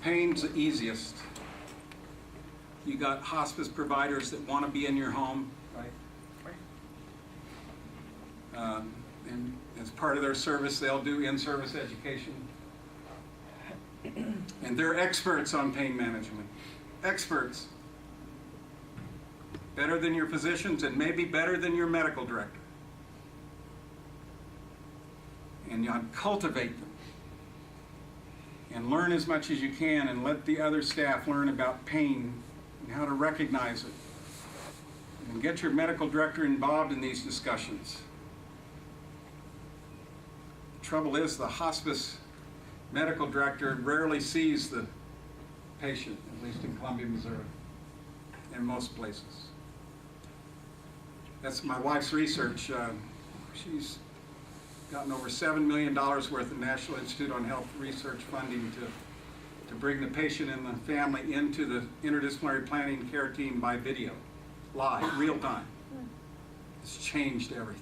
pain's the easiest. You got hospice providers that want to be in your home, right? And as part of their service, they'll do in-service education. And they're experts on pain management. Experts. Better than your physicians and maybe better than your medical director. And you cultivate them. And learn as much as you can and let the other staff learn about pain and how to recognize it. And get your medical director involved in these discussions. The trouble is the hospice medical director rarely sees the patient, at least in Columbia, Missouri, in most places. That's my wife's research. She's gotten over $7 million worth of National Institute on Health research funding to bring the patient and the family into the interdisciplinary planning and care team by video, live, real time. It's changed everything.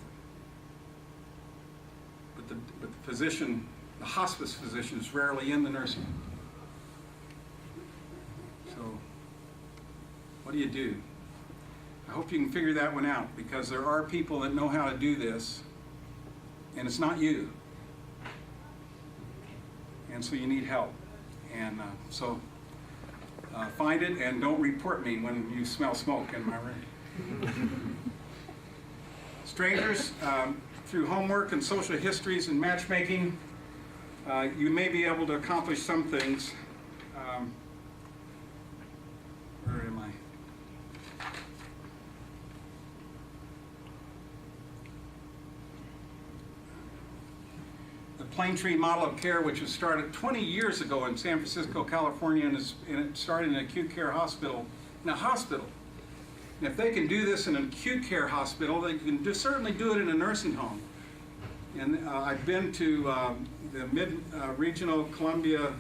But the physician, the hospice physician, is rarely in the nursing home. So, what do you do? I hope you can figure that one out, because there are people that know how to do this, and it's not you. And so you need help. And so find it and don't report me when you smell smoke in my room. Strangers, through homework and social histories and matchmaking, you may be able to accomplish some things. Where am I? The Plane Tree Model of Care, which was started 20 years ago in San Francisco, California, and it started in an acute care hospital, in a hospital. And if they can do this in an acute care hospital, they can certainly do it in a nursing home. And I've been to the mid-regional Columbia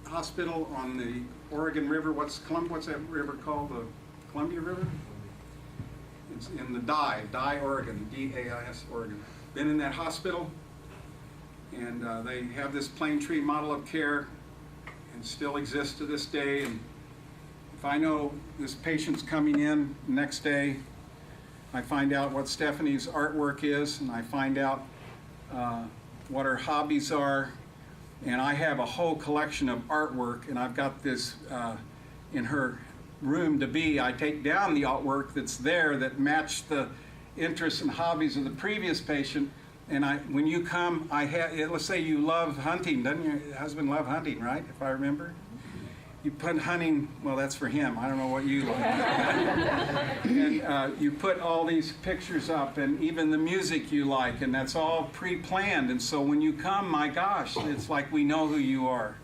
Hospital on the Oregon River. What's that river called? The Columbia River? It's in the Dye, Oregon, D-A-I-S, Oregon. Been in that hospital, and they have this Plane Tree Model of Care, and still exists to this day. And if I know this patient's coming in next day, I find out what Stephanie's artwork is, and I find out what her hobbies are, and I have a whole collection of artwork, and I've got this in her room to be. I take down the artwork that's there that matched the interests and hobbies of the previous patient, and when you come, let's say you love hunting. Doesn't your husband love hunting, right, if I remember? You put hunting, well, that's for him. I don't know what you like. And you put all these pictures up, and even the music you like, and that's all pre-planned. And so when you come, my gosh, it's like we know who you are.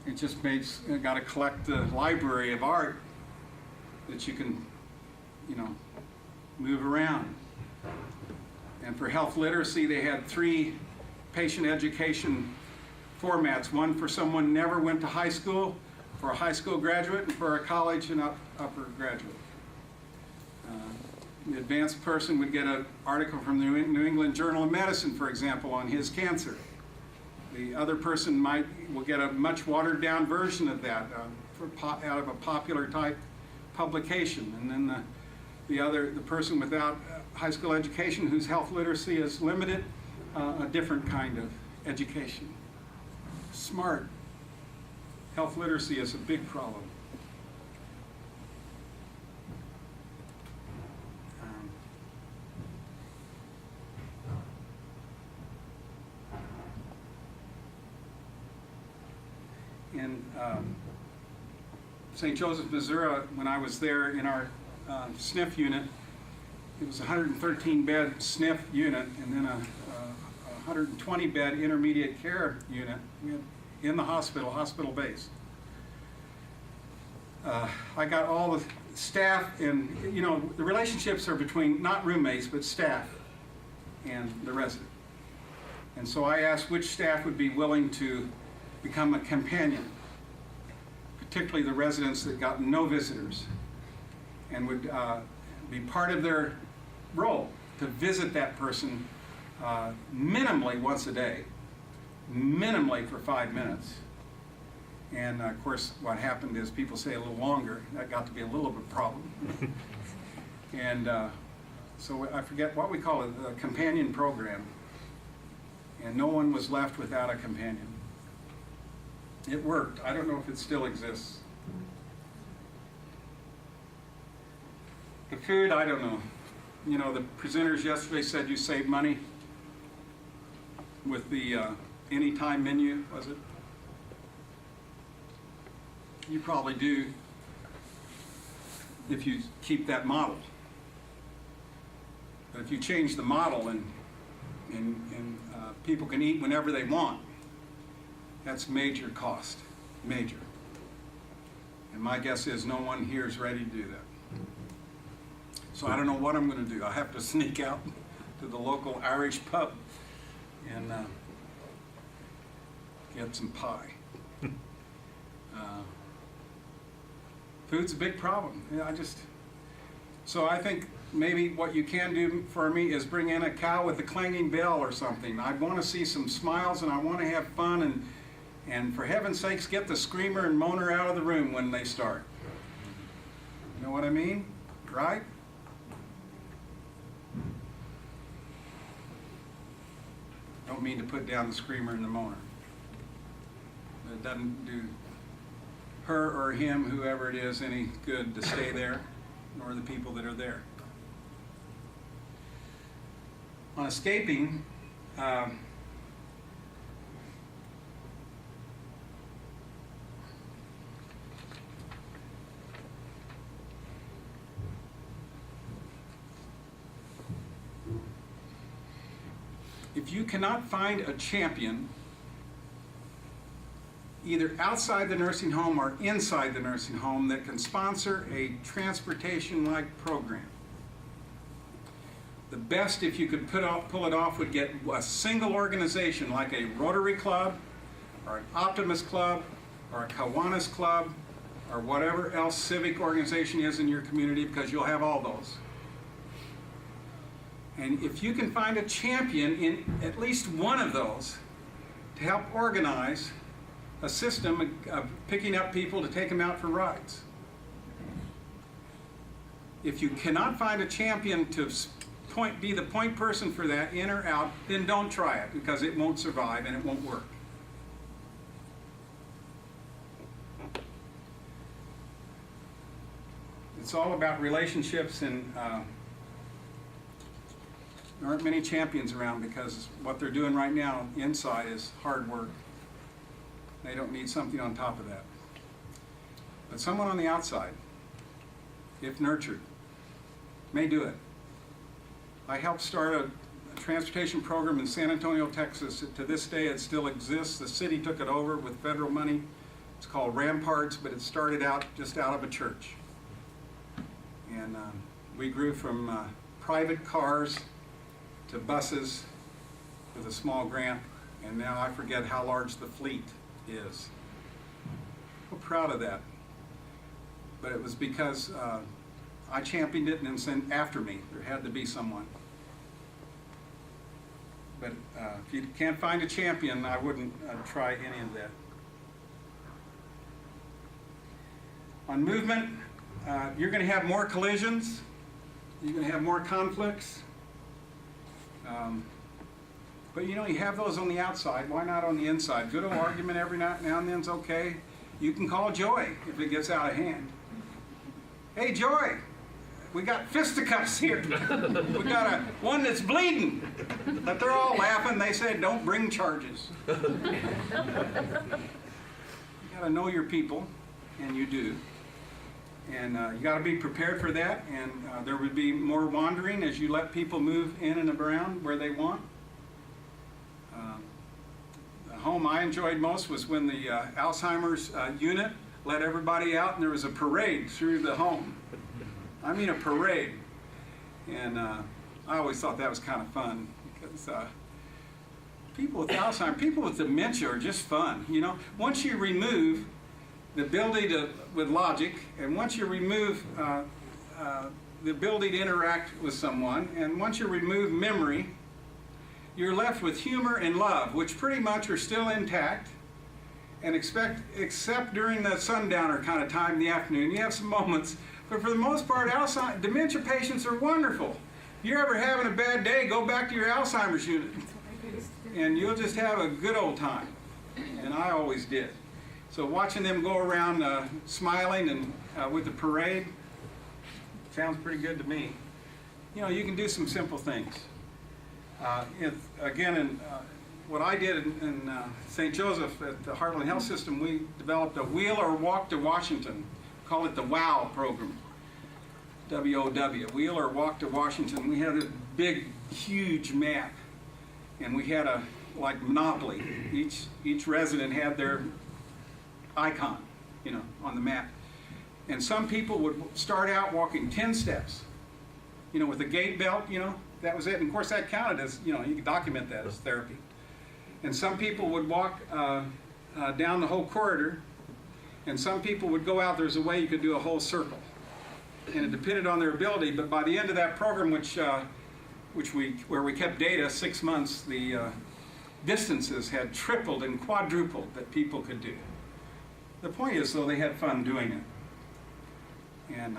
It just makes, got to collect the library of art that you can, move around. And for health literacy, they had 3 patient education formats, one for someone who never went to high school, for a high school graduate, and for a college and upper graduate. The advanced person would get an article from the New England Journal of Medicine, for example, on his cancer. The other person will get a much watered down version of that out of a popular type publication. And then the person without high school education, whose health literacy is limited, a different kind of education. Smart. Health literacy is a big problem. In St. Joseph, Missouri, when I was there in our SNF unit, it was a 113-bed SNF unit, and then a 120-bed intermediate care unit in the hospital-based. I got all the staff, and the relationships are between not roommates but staff and the resident. And so I asked which staff would be willing to become a companion, particularly the residents that got no visitors, and would be part of their role to visit that person minimally once a day, minimally for 5 minutes. And of course, what happened is people say a little longer. That got to be a little bit of a problem. And so I forget what we call it, a companion program. And no one was left without a companion. It worked. I don't know if it still exists. The food, I don't know. You know, the presenters yesterday said you saved money with the anytime menu, was it? You probably do if you keep that model. But if you change the model and people can eat whenever they want, that's major cost, major. And my guess is no one here is ready to do that. So I don't know what I'm going to do. I have to sneak out to the local Irish pub and get some pie. Food's a big problem. Yeah, so I think maybe what you can do for me is bring in a cow with a clanging bell or something. I want to see some smiles and I want to have fun, and for heaven's sakes, get the screamer and moaner out of the room when they start. You know what I mean? Right? Don't mean to put down the screamer and the moaner. It doesn't do her or him, whoever it is, any good to stay there, nor the people that are there. On escaping, if you cannot find a champion either outside the nursing home or inside the nursing home that can sponsor a transportation-like program, the best, if you could pull it off, would get a single organization like a Rotary Club or an Optimus Club or a Kiwanis Club or whatever else civic organization is in your community, because you'll have all those. And if you can find a champion in at least one of those to help organize a system of picking up people to take them out for rides. If you cannot find a champion to be the point person for that, in or out, then don't try it, because it won't survive and it won't work. It's all about relationships, and there aren't many champions around, because what they're doing right now inside is hard work. They don't need something on top of that. But someone on the outside, if nurtured, may do it. I helped start a transportation program in San Antonio, Texas. To this day, it still exists. The city took it over with federal money. It's called Ramparts, but it started out just out of a church. And we grew from private cars to buses with a small grant, and now I forget how large the fleet is. I'm proud of that. But it was because I championed it, and then sent after me. There had to be someone. But if you can't find a champion, I wouldn't try any of that. On movement, you're going to have more collisions. You're going to have more conflicts. But you know, you have those on the outside. Why not on the inside? Good old argument every now and then's okay. You can call Joy if it gets out of hand. Hey, Joy, we got fisticuffs here. We got one that's bleeding. But they're all laughing. They said, don't bring charges. You got to know your people, and you do. And you got to be prepared for that. And there would be more wandering as you let people move in and around where they want. The home I enjoyed most was when the Alzheimer's unit let everybody out, and there was a parade through the home. I mean, a parade. And I always thought that was kind of fun, because people with Alzheimer's, people with dementia are just fun. You know, once you remove the ability with logic, and once you remove the ability to interact with someone, and once you remove memory, you're left with humor and love, which pretty much are still intact. And except during the sundowner kind of time in the afternoon, you have some moments. But for the most part, dementia patients are wonderful. If you're ever having a bad day, go back to your Alzheimer's unit. And you'll just have a good old time. And I always did. So watching them go around smiling and with the parade sounds pretty good to me. You know, you can do some simple things. What I did in St. Joseph at the Heartland Health System, we developed a Wheel or Walk to Washington. Call it the WOW program. W-O-W, Wheel or Walk to Washington. We had a big, huge map, and we had like Monopoly. Each resident had their icon, you know, on the map. And some people would start out walking 10 steps, you know, with a gait belt, you know, that was it. And of course that counted as, you know, you could document that as therapy. And some people would walk down the whole corridor, and some people would go out. There's a way you could do a whole circle, and it depended on their ability. But by the end of that program, where we kept data 6 months, the distances had tripled and quadrupled that people could do. The point is, though, they had fun doing it. And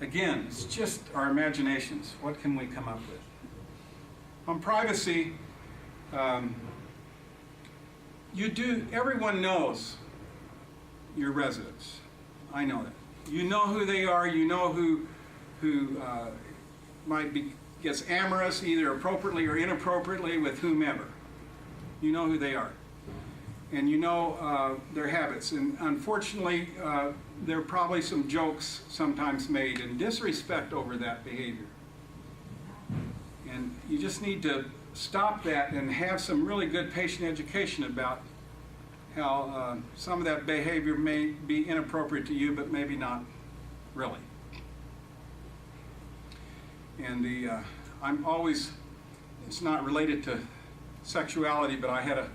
again, it's just our imaginations. What can we come up with? On privacy, everyone knows your residents. I know that. You know who they are. You know who gets amorous, either appropriately or inappropriately, with whomever. You know who they are. And you know their habits. And unfortunately, there are probably some jokes sometimes made and disrespect over that behavior. And you just need to stop that and have some really good patient education about how some of that behavior may be inappropriate to you, but maybe not really. And I'm always, it's not related to sexuality, but I had a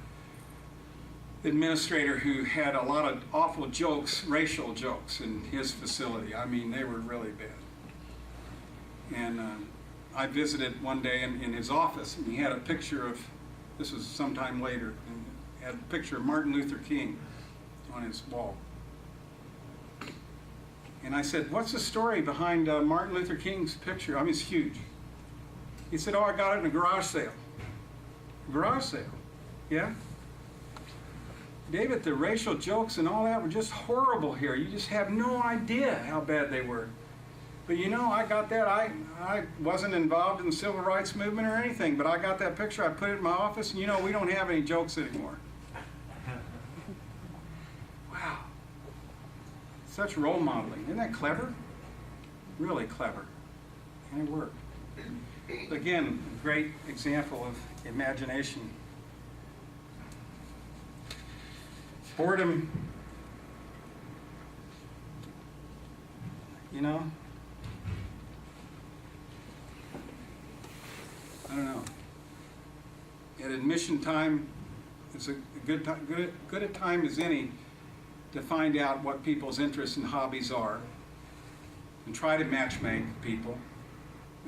administrator who had a lot of awful jokes, racial jokes, in his facility. I mean, they were really bad. And I visited one day in his office, and he had a picture of, this was sometime later, and had a picture of Martin Luther King on his wall. And I said, "What's the story behind Martin Luther King's picture? I mean, it's huge." He said, "Oh, I got it in a garage sale." Garage sale? Yeah? David, the racial jokes and all that were just horrible here. You just have no idea how bad they were. But you know, I got that. I wasn't involved in the civil rights movement or anything, but I got that picture. I put it in my office, and you know, we don't have any jokes anymore. Wow. Such role modeling. Isn't that clever? Really clever. And it worked. Again, a great example of imagination. Boredom, you know, I don't know. At admission time, it's a good a time as any to find out what people's interests and hobbies are, and try to matchmake people,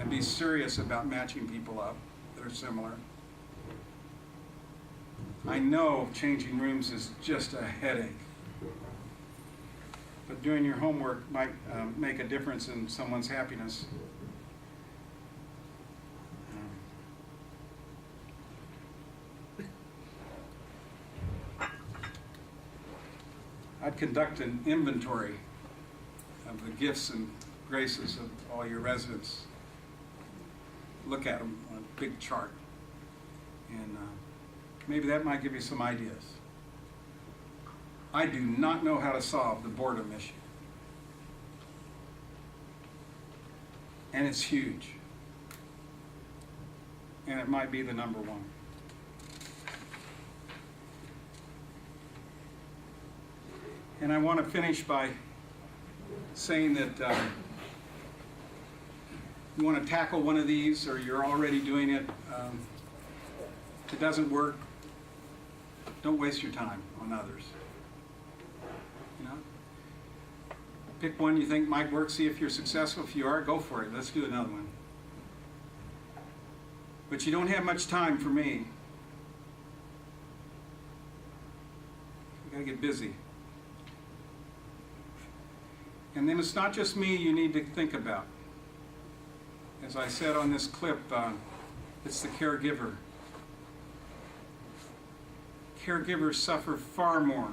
and be serious about matching people up that are similar. I know changing rooms is just a headache, but doing your homework might make a difference in someone's happiness. I'd conduct an inventory of the gifts and graces of all your residents. Look at them on a big chart, and maybe that might give you some ideas. I do not know how to solve the boredom issue. And it's huge. And it might be the number one. And I want to finish by saying that you want to tackle one of these, or you're already doing it. If it doesn't work, don't waste your time on others. You know? Pick one you think might work, see if you're successful. If you are, go for it. Let's do another one. but you don't have much time for me. You gotta get busy. And then it's not just me you need to think about. As I said on this clip, it's the caregiver. Caregivers suffer far more.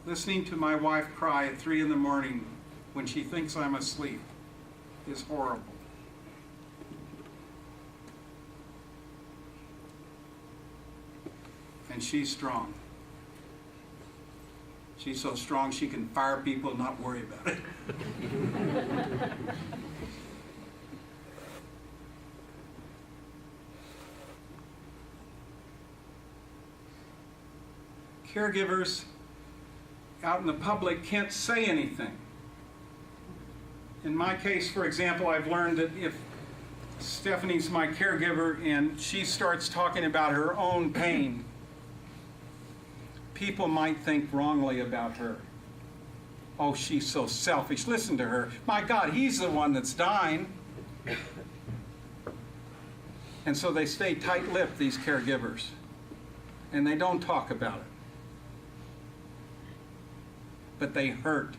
Listening to my wife cry at 3 in the morning when she thinks I'm asleep is horrible. And she's strong. She's so strong she can fire people and not worry about it. Caregivers out in the public can't say anything. In my case, for example, I've learned that if Stephanie's my caregiver and she starts talking about her own pain, people might think wrongly about her. Oh, she's so selfish. Listen to her. My God, he's the one that's dying. And so they stay tight-lipped, these caregivers, and they don't talk about it. But they hurt.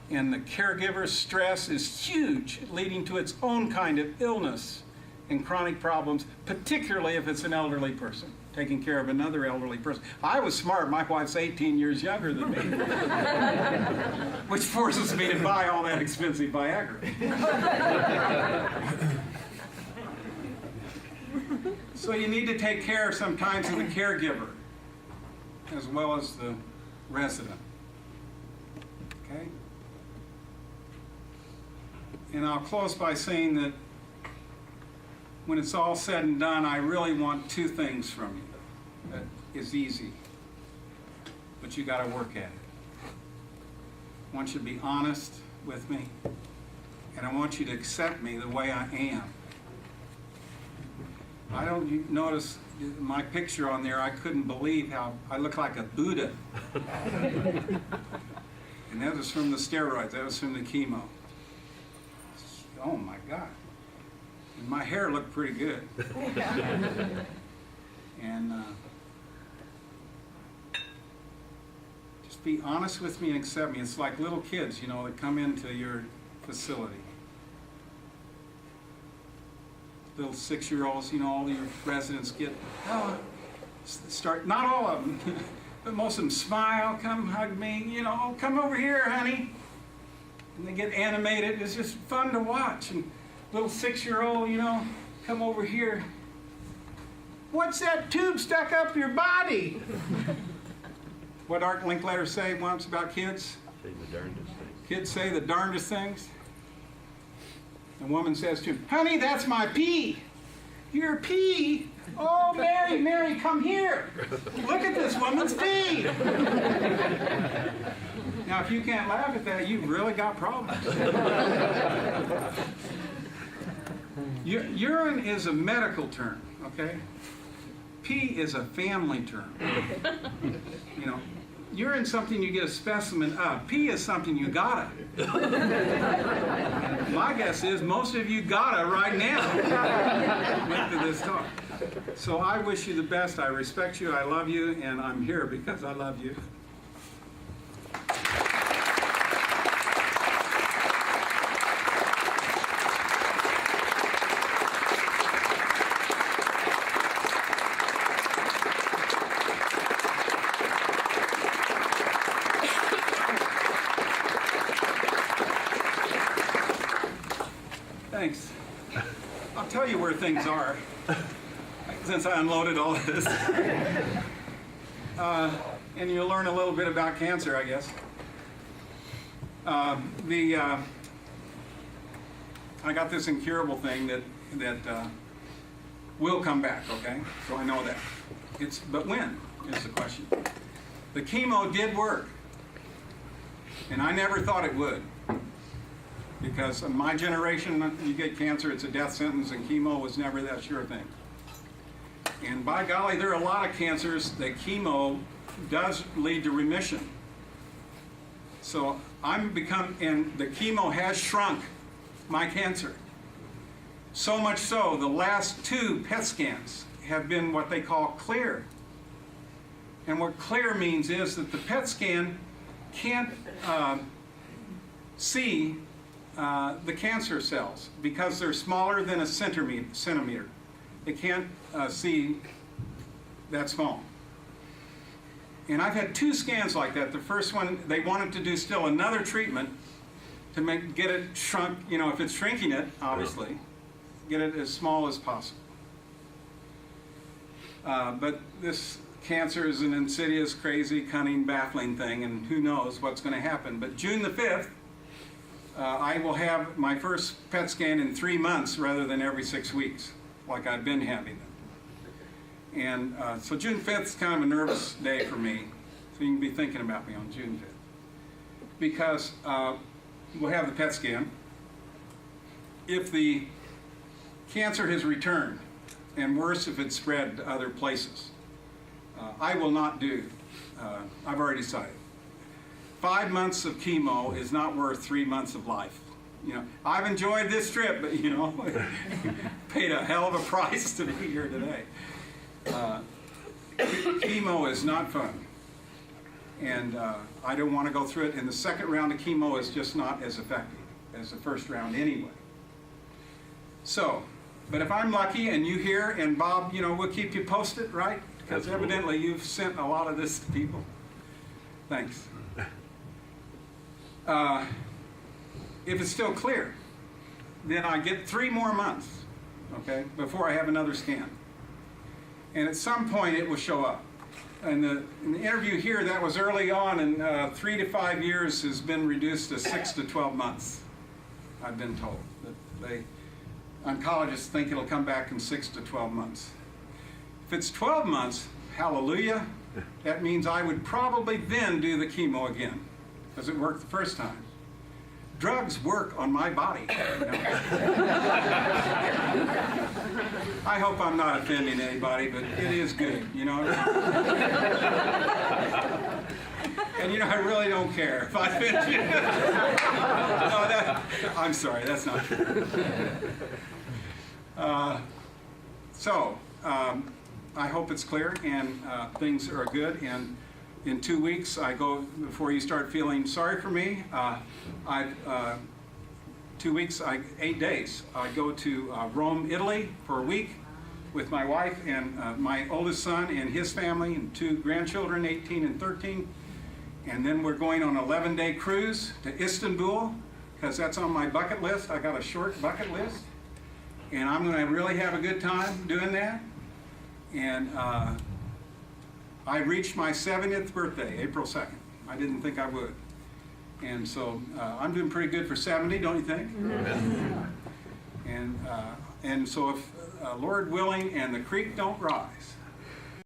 And the caregiver's stress is huge, leading to its own kind of illness and chronic problems, particularly if it's an elderly person taking care of another elderly person. I was smart. My wife's 18 years younger than me, which forces me to buy all that expensive Viagra. So you need to take care sometimes of the caregiver as well as the resident. Okay? And I'll close by saying that when it's all said and done, I really want 2 things from you. That is easy, but you got to work at it. I want you to be honest with me, and I want you to accept me the way I am. I don't, you notice my picture on there, I couldn't believe how I look like a Buddha. And that was from the steroids, that was from the chemo. Oh my God. And my hair looked pretty good. And just be honest with me and accept me. It's like little kids, you know, that come into your facility. Little 6-year-olds, you know, all your residents get, start, not all of them, but most of them smile, come hug me, you know, oh, come over here, honey. And they get animated. It's just fun to watch. And little 6-year-old, you know, come over here. What's that tube stuck up your body? What Art Linkletter say once about kids? Say the darndest things. Kids say the darndest things. The woman says to him, honey, that's my pee. Your pee? Oh, Mary, Mary, come here. Look at this woman's pee. Now, if you can't laugh at that, you've really got problems. Urine is a medical term, okay? Pee is a family term. You know, urine is something you get a specimen of. Pee is something you gotta. My guess is most of you gotta right now after this talk. So I wish you the best. I respect you. I love you. And I'm here because I love you. Thanks. I'll tell you where things are, since I unloaded all of this. And you'll learn a little bit about cancer, I guess. I got this incurable thing that will come back, okay? So I know that. But when is the question. The chemo did work, and I never thought it would. Because in my generation, you get cancer, it's a death sentence, and chemo was never that sure thing. And by golly, there are a lot of cancers that chemo does lead to remission. So and the chemo has shrunk my cancer. So much so, the last 2 PET scans have been what they call clear. And what clear means is that the PET scan can't see the cancer cells because they're smaller than a centimeter. They can't see that small. And I've had 2 scans like that. The first one, they wanted to do still another treatment to get it shrunk, you know, if it's shrinking it, obviously, get it as small as possible. But this cancer is an insidious, crazy, cunning, baffling thing, and who knows what's going to happen. But June the 5th, I will have my first PET scan in 3 months rather than every 6 weeks, like I've been having them. And so June 5th is kind of a nervous day for me, so you can be thinking about me on June 5th. Because we'll have the PET scan. If the cancer has returned, and worse if it's spread to other places, I will not do, I've already decided. 5 months of chemo is not worth 3 months of life. You know, I've enjoyed this trip, but you know, paid a hell of a price to be here today. Chemo is not fun, and I don't want to go through it, and the second round of chemo is just not as effective as the first round anyway. So, but if I'm lucky and you hear, and Bob, you know, we'll keep you posted, right? Because evidently you've sent a lot of this to people. Thanks. If it's still clear, then I get 3 more months, okay, before I have another scan. And at some point it will show up. And in the interview here, that was early on, and 3 to 5 years has been reduced to 6 to 12 months, I've been told. That oncologists think it'll come back in 6 to 12 months. If it's 12 months, hallelujah, that means I would probably then do the chemo again, because it worked the first time. Drugs work on my body. You know? I hope I'm not offending anybody, but it is good, you know. And you know, I really don't care if I offend you. No, I'm sorry, that's not true. I hope it's clear and things are good. And in 2 weeks, I go, before you start feeling sorry for me, 2 weeks, 8 days, I go to Rome, Italy for a week with my wife and my oldest son and his family and 2 grandchildren, 18 and 13. And then we're going on an 11-day cruise to Istanbul, because that's on my bucket list. I got a short bucket list. And I'm going to really have a good time doing that. And I reached my 70th birthday, April 2nd. I didn't think I would. And so I'm doing pretty good for 70, don't you think? And so if Lord willing and the creek don't rise,